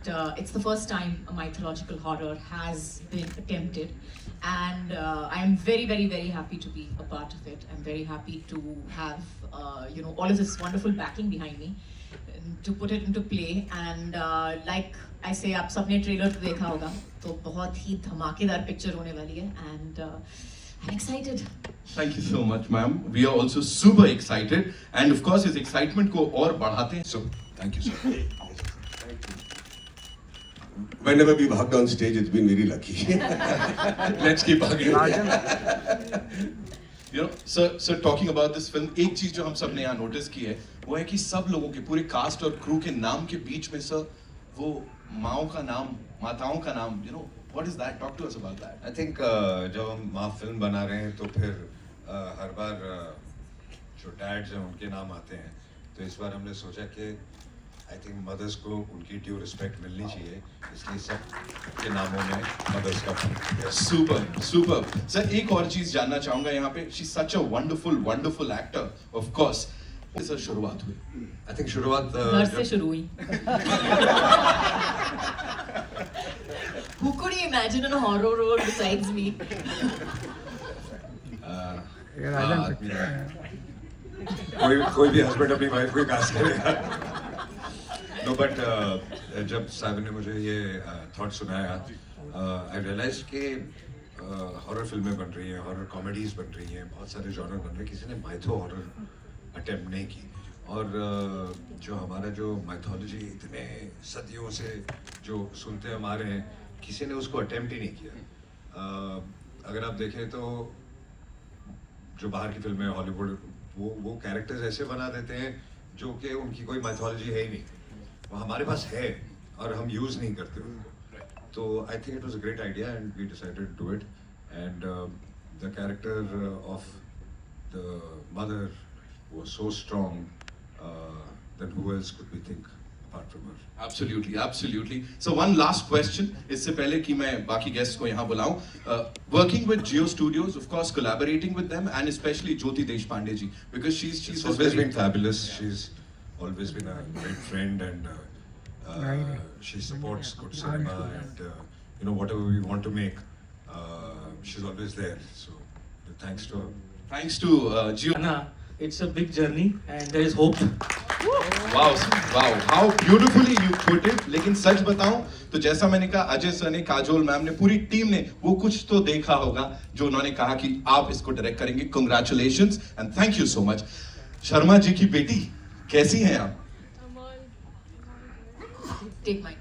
that it's the first time a mythological horror has been attempted, and I am very, very, very happy to be a part of it. I'm very happy to have all of this wonderful backing behind me to put it into play. And like I say, आप सबने trailer तो देखा होगा, तो बहुत ही धमाकेदार picture होने वाली है, and I'm excited. Thank you so much, ma'am. We are also super excited, and of course, इस excitement को और बढ़ाते हैं. So, thank you, sir. Whenever we've hugged on stage, it's been very lucky. Let's keep hugging. So talking about this film, एक चीज जो हम सब ने यहाँ नोटिस की है, वो है कि सब लोगों के पूरे कास्ट और क्रू के नाम के बीच में सर वो माओ का नाम, माताओं का नाम, what is that? Talk to us about that. I think जब हम माँ फिल्म बना रहे हैं तो फिर हर बार जो डैड्स हैं उनके नाम आते हैं, तो इस बार हमने सोचा कि आई थिंक मदर्स को उनकी ड्यू रिस्पेक्ट मिलनी चाहिए, इसलिए सब के नामों में मदर्स का सुपर सर. एक और चीज जानना चाहूंगा यहाँ पे, she such a wonderful actor. Of course sir शुरुआत हुई, आई थिंक शुरुआत घर से शुरू हुई. Who could you imagine in a horror role besides me? कोई भी हस्बैंड अपनी वाइफ को कास्ट करेगा. नो बट जब साहब ने मुझे ये थॉट सुनाया, आई रियलाइज कि हॉरर फिल्में बन रही हैं, हॉरर कॉमेडीज बन रही हैं, बहुत सारे जॉनर बन रहे हैं, किसी ने माइथो हॉरर अटेम्प्ट नहीं की. और जो हमारा जो माइथोलॉजी इतने सदियों से जो सुनते हम आ रहे हैं, किसी ने उसको अटेम्प्ट ही नहीं किया. अगर आप देखें तो जो बाहर की फिल्में हॉलीवुड, वो कैरेक्टर्स ऐसे बना देते हैं जो कि उनकी कोई माइथोलॉजी है ही नहीं, वो हमारे पास है और हम यूज़ नहीं करते उनको. तो I think it was a great idea and we decided to do it. And the character of the mother was so strong that who else could we think apart from her? Absolutely. So one last question, इससे पहले कि मैं बाकी guest को यहाँ बुलाऊं. Working with Jio Studios, of course, collaborating with them, and especially Jyoti Deshpande ji, because she's always been fabulous. She's always been a great friend, and she supports good cinema, and whatever we want to make, she's always there. So thanks to her. Thanks to Jio. Anna, it's a big journey and there is hope. Wow, how beautifully you put it. लेकिन सच बताऊं तो जैसा मैंने कहा, Ajay sir ने, Kajol ma'am ने, पूरी team ने वो कुछ तो देखा होगा जो उन्होंने कहा कि आप इसको डायरेक्ट करेंगे. Congratulations and thank you so much. Sharma ji की बेटी, कैसी हैं आप? Take mine.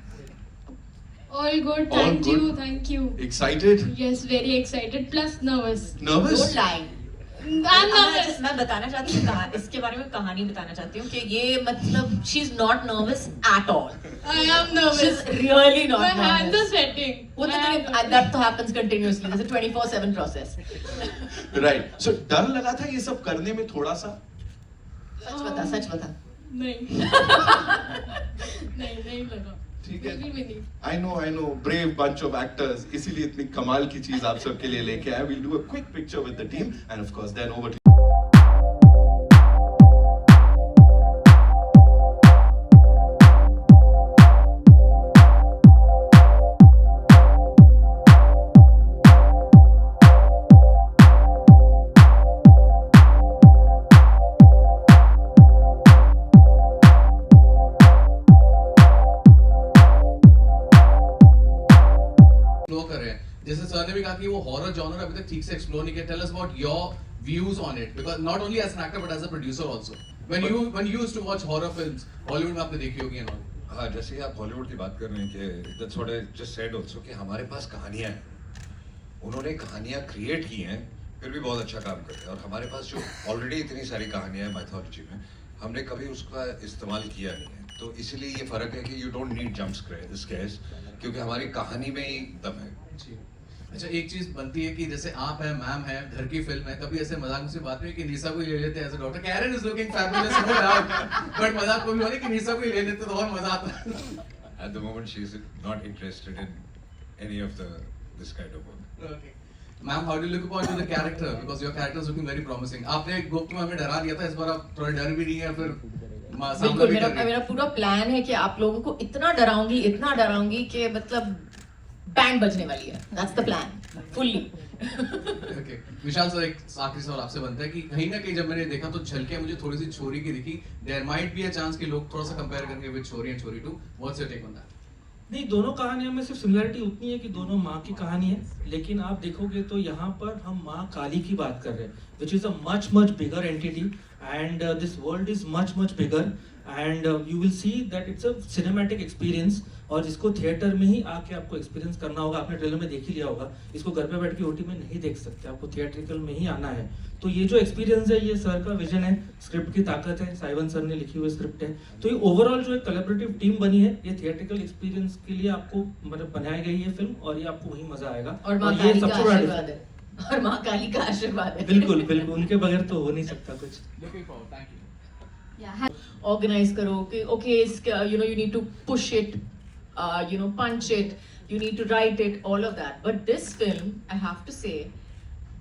All good, All good. thank you. Excited? Yes, very excited, plus nervous. Nervous? Don't lie. I'm nervous. मैं बताना चाहती हूँ, इसके बारे में कहानी बताना चाहती हूँ कि ये मतलब she's not nervous at all. I am nervous. She's really not My nervous. hands are sweating. वो तो that तो happens continuously. It's a 24/7 process. Right. So डर लगा था ये सब करने में थोड़ा सा? सच बता. नहीं. नहीं लगा. ठीक है. बिल्कुल भी नहीं. I know, brave bunch of actors. इसीलिए इतनी कमाल की चीज आप सबके लिए लेके आए. We'll do a quick picture with the team, and of course then over to explore कर रहे हैं. जैसे सर ने भी कहा कि वो हॉरर जॉनर अभी तक ठीक से एक्सप्लोर नहीं किया. Tell us about your views on it, because not only as an actor but as a producer also. When you used to watch horror films, Hollywood में आपने देखी होगी एंड ऑल. हाँ, जैसे आप हॉलीवुड की बात कर रहे हैं कि that's what I just said also, कि हमारे पास कहानियां हैं, उन्होंने कहानियां क्रिएट की हैं, फिर भी बहुत अच्छा काम कर रहे हैं. और हमारे पास जो ऑलरेडी इतनी सारी कहानियां हैं माइथोलॉजी में, हमने कभी उसका इस्तेमाल किया नहीं है. तो इसीलिए ये फर्क है कि you don't need jump scares, क्योंकि हमारी कहानी में ही दम है. अच्छा, एक चीज बनती है कि जैसे आप हैं, मैम है, घर की फिल्म है, कभी ऐसे मजाक से बात हुई कि निशा को ही ले लेते हैं as a doctor? Karan is looking fabulous, no doubt, but मजाक कोई होने कि निशा को ही ले लेते तो और मजा आता. At the moment she is not interested in any of this kind of work. Okay. Ma'am, how do you look upon the character? Because your character is looking very promising. आपने गुप्त में हमें डरा दिया था, इस बार आप थोड़ा डर भी नहीं है, फिर बिल्कुल मेरा पूरा प्लान है कि आप लोगों को इतना डराऊंगी कि मतलब बैंड बजने वाली है. That's the plan. Fully. Okay. Vishal sir, एक आखिरी सवाल आपसे बनता है कि कहीं ना कहीं जब मैंने देखा तो झलकियां मुझे थोड़ी सी छोरी की दिखी. There might be a chance कि लोग थोड़ा सा कंपेयर करेंगे विद छोरी एंड छोरी 2. What's your take on that? नहीं, दोनों कहानियों में सिर्फ सिमिलरिटी उतनी है कि दोनों माँ की कहानी है, लेकिन आप देखोगे तो यहाँ पर हम माँ काली की बात कर रहे हैं, which is a much bigger entity, and this world is much bigger, and you will see that it's a cinematic experience, और इसको थिएटर में ही आके आपको एक्सपीरियंस करना होगा. आपने ट्रेलर में देख ही लिया होगा, इसको घर पे बैठ के ओटी में नहीं देख सकते, आपको थिएट्रिकल में ही आना है. तो ये जो एक्सपीरियंस है, ये सर का विजन है, स्क्रिप्ट की ताकत है, साइवन सर ने लिखी हुई स्क्रिप्ट है. तो ये ओवरऑल जो एक कोलैबोरेटिव टीम बनी है, ये थिएट्रिकल एक्सपीरियंस के लिए आपको मतलब बनाई गई है फिल्म, और ये आपको वही मजा आएगा. और माँ ये काली का सबसे बड़ा आशीर्वाद है. और माँ काली का आशीर्वाद है. बिल्कुल उनके बगैर तो हो नहीं सकता कुछ. Looking forward. Thank you. Organize करो कि okay, you know, you need to push it, you know, punch it, you need to write it, all of that. But this film, I have to say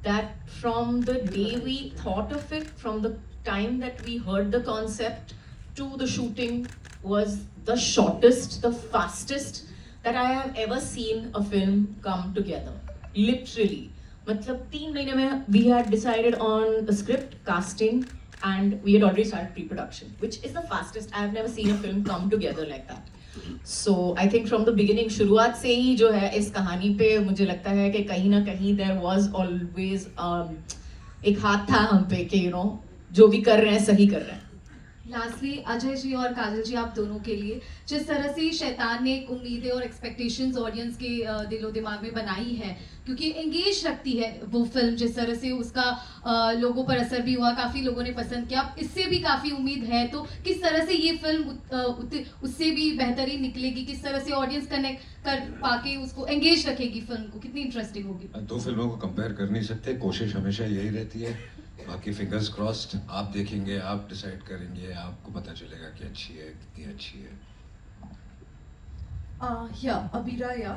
that from the day we thought of it, from the time that we heard the concept to the shooting, was the shortest, the fastest that I have ever seen a film come together. Literally. मतलब 3 महीने में we had decided on the script, casting, and we had already started pre-production, which is the fastest. I have never seen a film come together like that. So I think from the beginning, शुरुआत से ही जो है इस कहानी पे मुझे लगता है कि कहीं ना कहीं there was always एक हाथ था हम पे कि you know जो भी कर रहे हैं सही कर रहे हैं. लास्टली अजय जी और काजल जी, आप दोनों के लिए, जिस तरह से शैतान ने एक उम्मीदें और एक्सपेक्टेशंस ऑडियंस के दिलो दिमाग में बनाई है, क्योंकि एंगेज रखती है वो फिल्म, जिस तरह से उसका लोगों पर असर भी हुआ, काफ़ी लोगों ने पसंद किया, इससे भी काफ़ी उम्मीद है. तो किस तरह से ये फिल्म उससे भी बेहतरीन निकलेगी, किस तरह से ऑडियंस कनेक्ट कर पाके उसको एंगेज रखेगी फिल्म को, कितनी इंटरेस्टिंग होगी? 2 फिल्मों को कंपेयर कर नहीं सकते, कोशिश हमेशा यही रहती है. बाकी फिंगर्स क्रॉस्ड, आप देखेंगे, आप डिसाइड करेंगे, आपको पता चलेगा कि अच्छी है, कितनी अच्छी है. Here, Abhiraya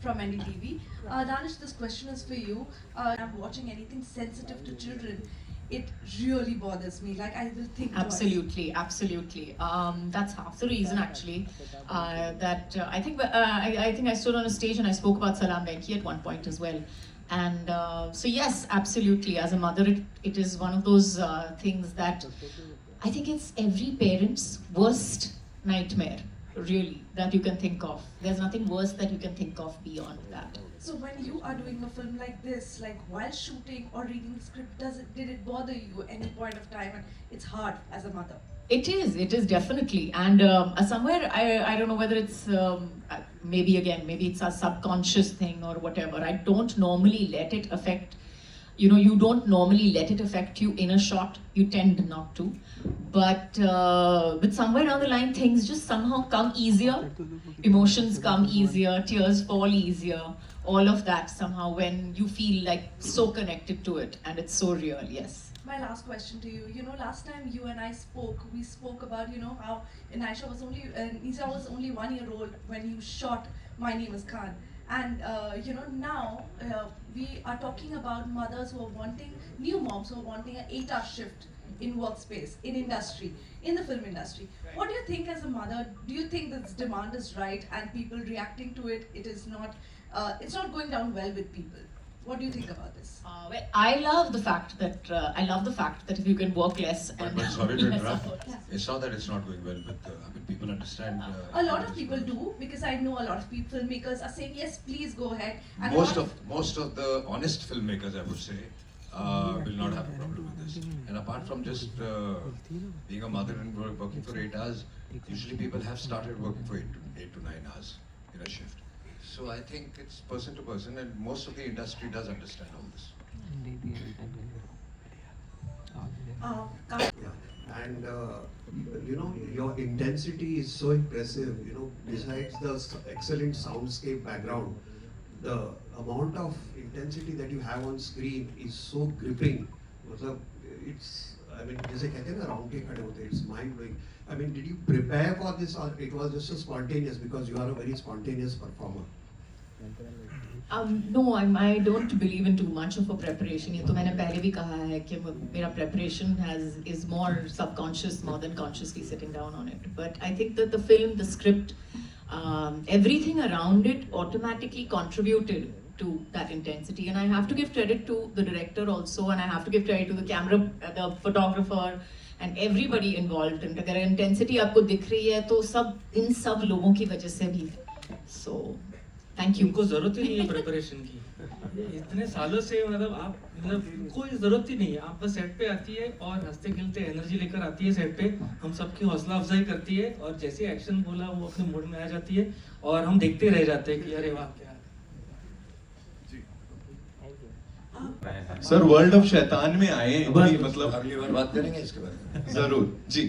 from NDTV. Danish, this question is for you. I'm watching anything sensitive to children. It really bothers me. Like, I will think twice. Absolutely. That's half the reason actually. I think I stood on a stage and I spoke about Salam Venki at one point as well. And so yes, absolutely. As a mother, it is one of those things that I think it's every parent's worst nightmare, really, that you can think of. There's nothing worse that you can think of beyond that. So when you are doing a film like this, like while shooting or reading the script, did it bother you any point of time? And it's hard as a mother. It is definitely, and somewhere I don't know whether it's maybe it's a subconscious thing or whatever. I don't normally let it affect. You don't normally let it affect you in a shot. You tend not to, but somewhere down the line, things just somehow come easier. Emotions come easier, tears fall easier. All of that somehow when you feel like so connected to it, and it's so real. Yes. My last question to you. Last time you and I spoke, we spoke about, how Nisha was only 1 year old when you shot My Name is Khan. And, now we are talking about mothers who are wanting, new moms who are wanting an 8-hour shift in workspace, in industry, in the film industry. What do you think as a mother? Do you think this demand is right and people reacting to it, it's not going down well with people? What do you think about this? Well, I love the fact that if you can work less and But sorry to less interrupt. hours. It's not that it's not going well, but people understand. A lot of people do, because I know a lot of filmmakers are saying, yes, please go ahead. And Most of the honest filmmakers, I would say, will not have a problem with this. And apart from just being a mother and working for 8 hours, usually people have started working for 8 to 9 hours in a shift. So I think it's person to person, and most of the industry does understand all this. And your intensity is so impressive. Besides the excellent soundscape background, the amount of intensity that you have on screen is so gripping. जैसे कहते हैं ना, round के खड़े होते, it's mind blowing. Did you prepare for this, or it was just so spontaneous because you are a very spontaneous performer? No, I don't believe in too much of a preparation. ये तो मैंने पहले भी कहा है कि मेरा preparation is more subconscious more than consciously sitting down on it. But I think that the film, the script, everything around it automatically contributed to that intensity. And I have to give credit to the director also, and I have to give credit to the camera, the photographer, and everybody involved. And अगर intensity आपको दिख रही है तो सब इन सब लोगों की वजह से भी. So thank you. उनको जरूरत ही नहीं है प्रिपरेशन की, इतने सालों से मतलब कोई जरूरत ही नहीं है। आप बस सेट पे आती है और हंसते खेलते एनर्जी लेकर आती है सेट पे, हम सबकी हौसला अफजाई करती है, और जैसे एक्शन बोला वो अपने मूड में आ जाती है और हम देखते रह जाते हैं कि अरे वाह क्या। सर वर्ल्ड ऑफ शैतान में आए, मतलब अगली बार बात करेंगे इसके बारे में। जरूर जी।